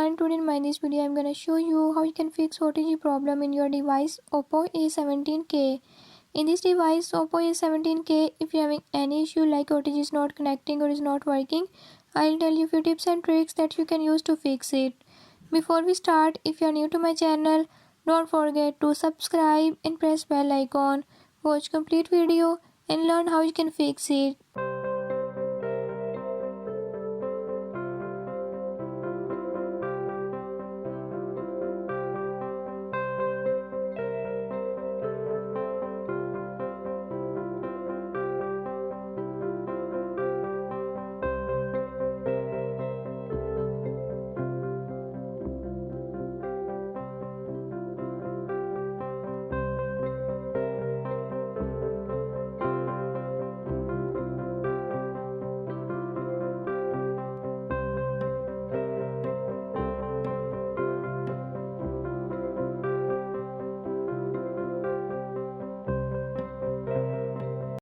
everyone, today in this video I'm gonna show you how you can fix OTG problem in your device Oppo A17k. In this device Oppo A17k, if you're having any issue like OTG is not connecting or is not working, I'll tell you few tips and tricks that you can use to fix it. Before we start, if you're new to my channel, don't forget to subscribe and press bell icon. Watch complete video and learn how you can fix it.